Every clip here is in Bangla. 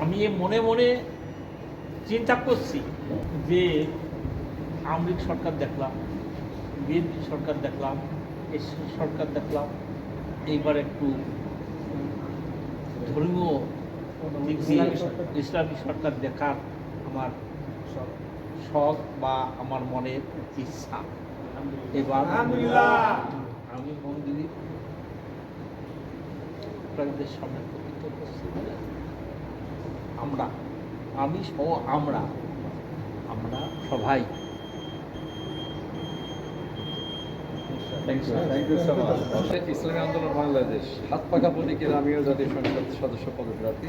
আমি মনে মনে চিন্তা করছি যে আওয়ামী লীগ সরকার দেখলাম, বিএনপি সরকার দেখলাম, এরশাদ সরকার দেখলাম, এইবার একটু ধর্মীয় দিক দিয়ে ইসলামী সরকার দেখার আমার শখ বা আমার মনের ইচ্ছা। এবার আমি মন্দিরে আপনাদের সামনে প্রতিজ্ঞা করছি, আমি সহ আমরা সবাই ইসলামী আন্দোলন বাংলাদেশ হাত পাকা প্রতীকের আমিও জাতীয় সংসদ সদস্য পদপ্রার্থী।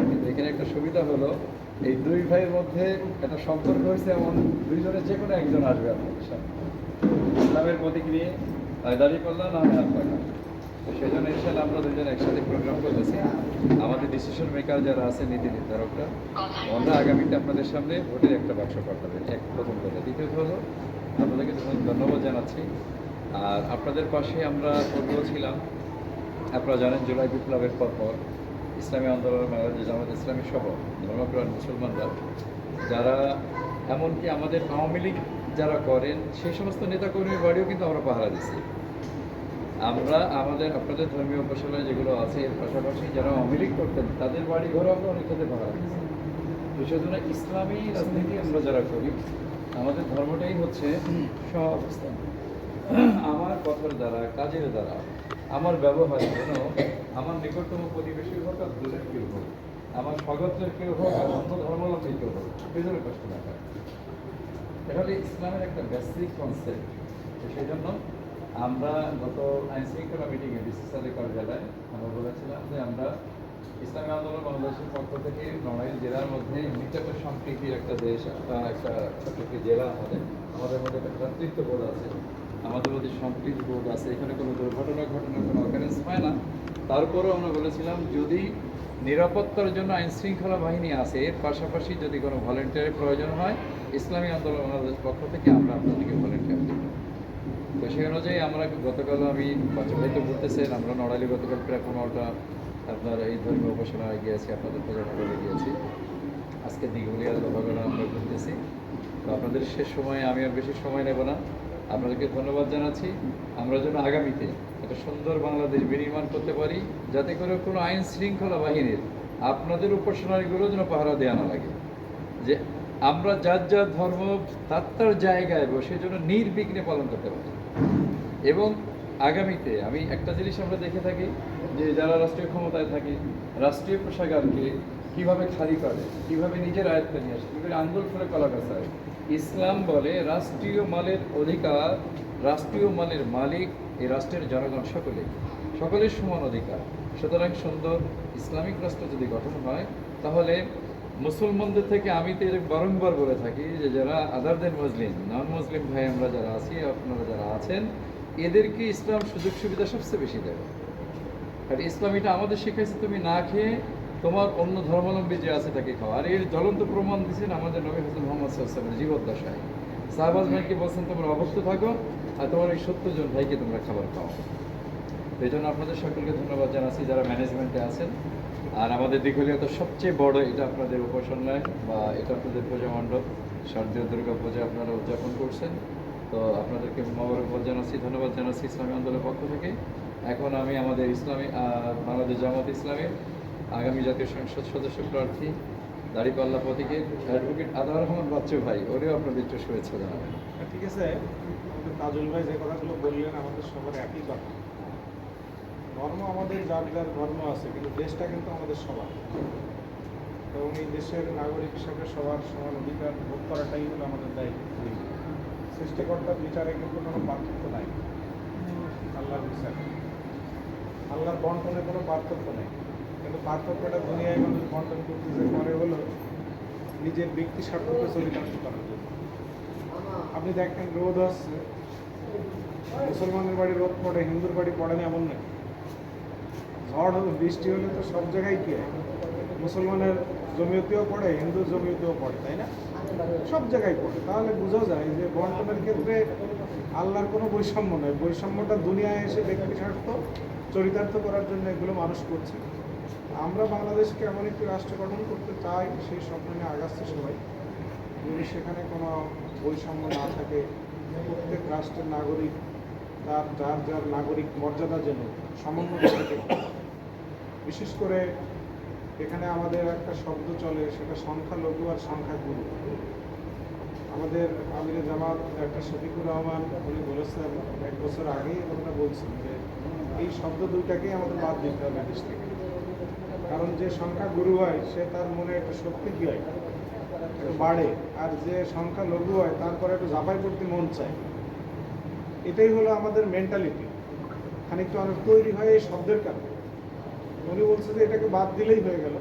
কিন্তু এখানে একটা সুবিধা হলো, এই দুই ভাইয়ের মধ্যে একটা সম্পর্ক হয়েছে, এমন দুইজনের যে কোনো একজন আসবে আপনাদের সামনে ইসলামের প্রতীক নিয়ে দাঁড়িয়ে করলাম না হাত পাকা। তো সেই জন্য ইনশাল্লাহ আমরা দুজন একসাথে প্রোগ্রাম করতেছি। আমাদের ডিসিশন মেকার যারা আছে, নীতি নির্ধারকরা, আমরা আগামীতে আপনাদের সামনে ভোটের একটা বাক্স পাঠাবেন, এক প্রথম কথা। দ্বিতীয়ত হলো আপনাদেরকে ধন্যবাদ জানাচ্ছি। আর আপনাদের পাশে আমরা পূর্বেও ছিলাম। আপনারা জানেন জুলাই বিপ্লবের পর ইসলামী আন্দোলন বাংলাদেশ জামাত ইসলামী সহ ধর্মপ্রাণ মুসলমানরা যারা, এমনকি আমাদের আওয়ামী লীগ যারা করেন সেই সমস্ত নেতাকর্মীর বাড়িও কিন্তু আমরা পাহারা দিচ্ছি। আমরা আপনাদের ধর্মীয় উপাসনায় যেগুলো আছে এর পাশাপাশি যারা আওয়ামী লীগ করতেন তাদের বাড়ি ঘরও আমরা অনেক ক্ষেত্রে পাহারা দিচ্ছি। তো সেজন্য ইসলামী রাজনীতি আমরা যারা করি, আমাদের ধর্মটাই হচ্ছে সহাবস্থান। আমার কথার দ্বারা, কাজের দ্বারা, আমার ব্যবহার যেন আমার নিকটতম প্রতিবেশী হোক আর দূরের কেউ হোক, আমার স্বগোত্রের কেউ হোক আর অন্য ধর্মাবলম্বী কেউ হোক, পেছনে কষ্ট না পায়। এটা হলে ইসলামের একটা বেসিক কনসেপ্ট। তো সেই জন্য আমরা গত আইন শৃঙ্খলা মিটিংয়ে বিশ্বসালী কার্যালয়ে আমরা বলেছিলাম যে আমরা ইসলামী আন্দোলন বাংলাদেশের পক্ষ থেকে নড়াইল জেলার মধ্যে নিকট সম্প্রীতির একটা দেশ, একটা ছোট্ট একটি জেলা, আমাদের মধ্যে একটা ভ্রাতৃত্ব বোধ আছে, আমাদের মধ্যে সম্প্রীতি বোধ আছে, এখানে কোনো দুর্ঘটনা ঘটনার কোনো অকারেন্স হয় না। তারপরেও আমরা বলেছিলাম যদি নিরাপত্তার জন্য আইন শৃঙ্খলা বাহিনী আছে, এর পাশাপাশি যদি কোনো ভলেন্টিয়ারের প্রয়োজন হয়, ইসলামী আন্দোলন বাংলাদেশের পক্ষ থেকে আমরা আপনাদেরকে ভলেন্টিয়ার দেব। তো সেই অনুযায়ী আমরা গতকাল, আমি বাচ্চা ভাই তো বলতেছেন, আমরা নড়াইলে গতকাল প্রায় 15টা আপনার এই ধর্মীয় উপাসনায় গিয়েছি, আপনাদের প্রজানগরে গিয়েছি, আজকে দিঘুলিয়া লোহাগড়া আমরা ঘুরতেছি। তো আপনাদের শেষ সময়ে আমি আর বেশি সময় নেব না, আপনাদেরকে ধন্যবাদ জানাচ্ছি। আমরা যেন আগামীতে একটা সুন্দর বাংলাদেশ বিনির্মাণ করতে পারি, যাতে করে কোনো আইন শৃঙ্খলা বাহিনীর আপনাদের উপাসনাগুলো যেন পাহারা দেওয়া না লাগে, যে আমরা যার যার ধর্ম তার জায়গায় বসে যেন নির্বিঘ্নে পালন করতে পারি। এবং আগামীতে আমি একটা জিনিস আমরা দেখে থাকি যে যারা রাষ্ট্রীয় ক্ষমতায় থাকে, রাষ্ট্রীয় কোষাগারকে কীভাবে খালি করে, কীভাবে নিজের আয়ত্তে নিয়ে আসে, কীভাবে আন্দোলন করে কলা গাছায়। ইসলাম বলে রাষ্ট্রীয় মালের অধিকার, রাষ্ট্রীয় মালের মালিক এই রাষ্ট্রের জনগণ সকলের সমান অধিকার। সুতরাং সুন্দর ইসলামিক রাষ্ট্র যদি গঠন হয়, তাহলে মুসলমানদের থেকে আমি তো বারংবার বলে থাকি যে যারা আদার দেন মুসলিম, নন মুসলিম ভাই আমরা যারা আছি, আপনারা যারা আছেন, এদেরকে ইসলাম সুযোগ সুবিধা সবচেয়ে বেশি দেবে। আর ইসলামীটা আমাদের শিখাইছে তুমি না খেয়ে তোমার অন্য ধর্মাবলম্বী যে আছে তাকে খাওয়া। আর এর জ্বলন্ত প্রমাণ দিয়েছেন আমাদের নবী হযরত মুহাম্মদ সাল্লাল্লাহু আলাইহি ওয়াসাল্লামের জীবদ্দশায়। সাহাবাজ ভাইকে বলছেন তোমরা অভুক্ত থাকো আর তোমার এই 70 জন ভাইকে তোমরা খাবার খাও। এই জন্য আপনাদের সকলকে ধন্যবাদ জানাচ্ছি যারা ম্যানেজমেন্টে আছেন। আর আমাদের দিঘলিয়া তো সবচেয়ে বড় এটা আপনাদের উপাসনালয় বা এটা আপনাদের পূজা মণ্ডপ, শারদীয় দুর্গা পূজা আপনারা উদযাপন করছেন। তো আপনাদেরকে মোবারকবাদ জানাচ্ছি, ধন্যবাদ জানাচ্ছি ইসলামী আন্দোলনের পক্ষ থেকে। এখন আমি আমাদের ইসলামী বাংলাদেশ জামাত ইসলামের আগামী জাতীয় সংসদ সদস্য প্রার্থী দাড়িপাল্লা প্রতীকের অ্যাডভোকেট আদার রহমান বাচ্চু ভাই, ওরেও আপনাদের একটু শুভেচ্ছা জানাবেন। ঠিক আছে, তাজুল ভাই যে কথাগুলো বললেন আমাদের সবার একই কথা। ধর্ম আমাদের যার যার ধর্ম আছে, কিন্তু দেশটা কিন্তু আমাদের সবার, এবং এই দেশের নাগরিক হিসাবে সবার সমান অধিকার ভোগ করাটাই হলো আমাদের দায়িত্ব। সৃষ্টিকর্তার বিচারে কিন্তু কোনো পার্থক্য নাই, আল্লাহর বিচারে, আল্লাহর বন্টনে কোনো পার্থক্য নেই। কিন্তু পার্থক্যটা দুনিয়ায় মানুষ বন্টন করতেছে পরে হলো নিজের ব্যক্তি স্বার্থকে চরিতার্থ করার জন্য। আপনি দেখেন রোদ আসছে, মুসলমানের বাড়ি রোদ পড়ে, হিন্দুর বাড়ি পড়ে না এমন নাকি? ঝড় হবে, বৃষ্টি হলে তো সব জায়গায় কি হয়, মুসলমানের জমিয়তেও পড়ে, হিন্দুর জমিয়তেও পড়ে, তাই না? সব জায়গায় পড়ে। তাহলে বোঝা যায় যে বন্টনের ক্ষেত্রে আল্লাহর কোনো বৈষম্য নয়। বৈষম্যটা দুনিয়ায় এসে ব্যক্তি স্বার্থ চরিতার্থ করার জন্য এগুলো মানুষ করছে। আমরা বাংলাদেশকে এমন একটি রাষ্ট্র গঠন করতে চাই, সেই স্বপ্ন নিয়ে আগাচ্ছে সবাই। যদি সেখানে কোনো বৈষম্য না থাকে, প্রত্যেক রাষ্ট্রের নাগরিক তার যার যার নাগরিক মর্যাদা যেন সমুন্নত থাকে। বিশেষ করে এখানে আমাদের একটা শব্দ চলে, সেটা সংখ্যালঘু আর সংখ্যাগুরু। আমাদের আমিরে জামাত একটা শফিকুর রহমান উনি বলেছেন 1 বছর আগেই ওনারা বলছেন যে এই শব্দ দুইটাকেই আমাদের বাদ দিতে হবে দেশ থেকে। কারণ যে সংখ্যা গুরু হয় সে তার মনে একটা শক্তি কি হয়, একটু বাড়ে, আর যে সংখ্যা লঘু হয় তারপরে একটু ঝাঁপাই করতে মন চায়। এটাই হলো আমাদের মেন্টালিটি, খানিকটা অনেক তৈরি হয় এই শব্দের কারণে। উনি বলছে যে এটাকে বাদ দিলেই হয়ে গেল।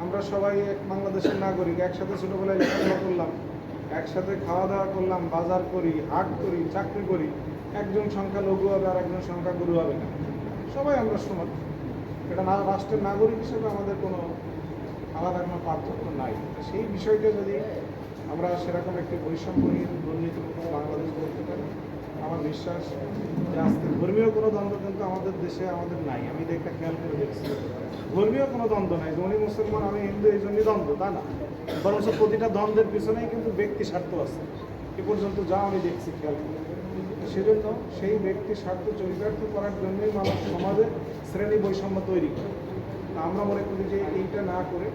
আমরা সবাই এক বাংলাদেশের নাগরিক, একসাথে ছোটবেলায় লেখাপড়া করলাম, একসাথে খাওয়া দাওয়া করলাম, বাজার করি, হাট করি, চাকরি করি। একজন সংখ্যা লঘু হবে আর একজন সংখ্যা গুরু হবে না, সবাই আমরা সমান। এটা না, রাষ্ট্রের নাগরিক হিসেবে আমাদের কোনো আলাদা কোনো পার্থক্য নাই। সেই বিষয়টা যদি আমরা সেরকম একটি বৈষম্যহীন দুর্নীতিমুক্ত বাংলাদেশ করতে পারি, আমার বিশ্বাস যে আজকে ধর্মীয় কোনো দ্বন্দ্ব কিন্তু আমাদের দেশে আমাদের নাই। আমি এটা খেয়াল করে দেখছি, ধর্মীয় কোনো দ্বন্দ্ব নাই যে উনি মুসলমান আমি হিন্দু এই জন্যই দ্বন্দ্ব, তা না। বরং প্রতিটা দ্বন্দ্বের পিছনেই কিন্তু ব্যক্তি স্বার্থ আছে, এ পর্যন্ত যা আমি দেখছি খেয়াল করে। সেজন্য সেই ব্যক্তি স্বার্থ চরিতার্থ করার জন্যই মানুষ সমাজে শ্রেণী বৈষম্য তৈরি করে। আমরা মনে করি যে এইটা না করে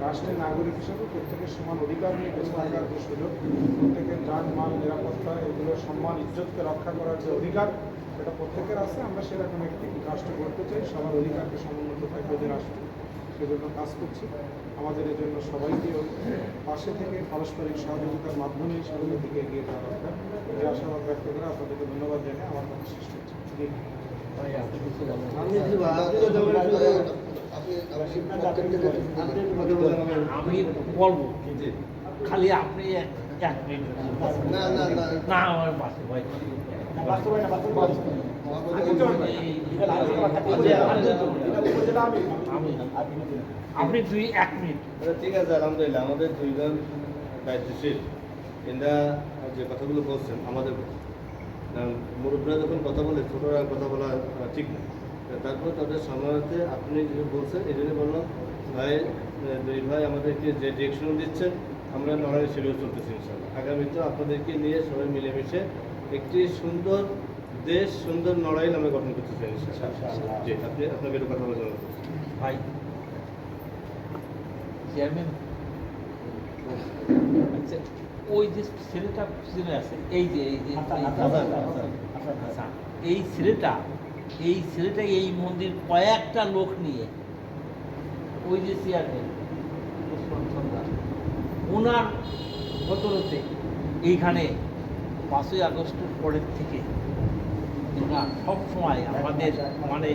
রাষ্ট্রের নাগরিক হিসেবে প্রত্যেকের সমান অধিকার নিয়ে বেঁচে থাকার যে সুযোগ, প্রত্যেকের যান মাল নিরাপত্তা এগুলোর সম্মান ইজ্জতকে রক্ষা করার যে অধিকার, এটা প্রত্যেকের আছে। আমরা সেরকম একটি রাষ্ট্র করতে চাই, সবার অধিকারকে সমুন্নত থাকবে যে রাষ্ট্র, সেজন্য কাজ করছি। আমাদের এই জন্য সবাইকে পাশে থেকে পারস্পরিক সহযোগিতার মাধ্যমেই সামনের দিকে এগিয়ে যাওয়া দরকার। এই আশাবাদ ব্যক্ত করে আপনাদেরকে ধন্যবাদ জানিয়ে আমার কথা শেষ করছি। আমি বলবো খালি আপনি এক মিনিট না আমার বাসে ভাই আপনি 1 মিনিট। ঠিক আছে, আলহামদুলিল্লাহ আমাদের দুইজন দায়িত্বশীল এরা যে কথাগুলো বলছেন আমাদের মুরব্বীরা যখন কথা বলে ছোটরা কথা বলা ঠিক না। তারপর তাদের সামলাতে আপনি যে বলছেন এই জন্য বললাম ভাই, দুই ভাই আমাদেরকে যে ডিরেকশন দিচ্ছেন আমরা লড়াই সেগুলো চলতেছি ইনশাআল্লাহ। আগামীতে আপনাদেরকে নিয়ে সবাই মিলেমিশে একটি সুন্দর দেশ, সুন্দর লড়াই আমরা গঠন করতে চাই ইনশাআল্লাহ। জি, আপনি আপনাকে একটু কথা বলে জানাতে ভাই চেয়ারম্যান, আচ্ছা ওই যে ছেলেটা পিছনে আছে, এই যে আচ্ছা, এই ছেলেটা এই মন্দির কয়েকটা লোক নিয়ে ওই যে চেয়ারম্যান ওনার বদলতে এইখানে 5ই আগস্টের পরের থেকে ওরা সব সময় আমাদের মানে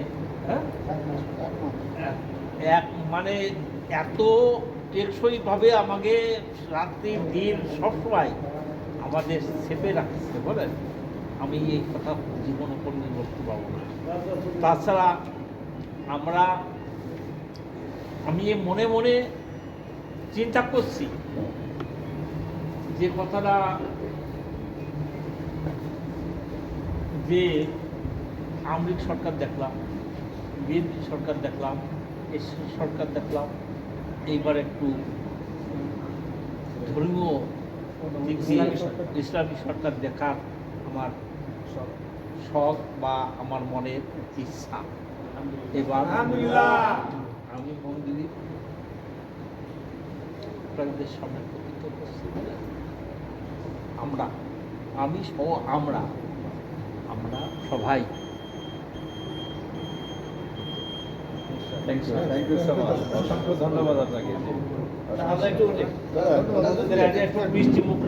মানে এত টেকসইভাবে আমাকে রাত্রি দিন সবসময় আমাদের চেপে রাখছে বলেন, আমি এই কথা জীবন কোনো বলতে পারবো না। তাছাড়া আমি মনে মনে চিন্তা করছি যে কথাটা যে আওয়ামী লীগ সরকার দেখলাম, বিএনপি সরকার দেখলাম, এই সরকার দেখলাম, এইবার একটু ধর্মীয় দিক দিয়ে ইসলামী সরকার দেখার আমার শখ বা আমার মনের ইচ্ছা। এবার আমি মন্দিরে আপনাদের সামনে প্রতিজ্ঞা করছি, আমি সহ আমরা সবাই থ্যাংক ইউ সো মাচ, অসংখ্য ধন্যবাদ আপনাকে। আমরা একটু মিষ্টি মুখ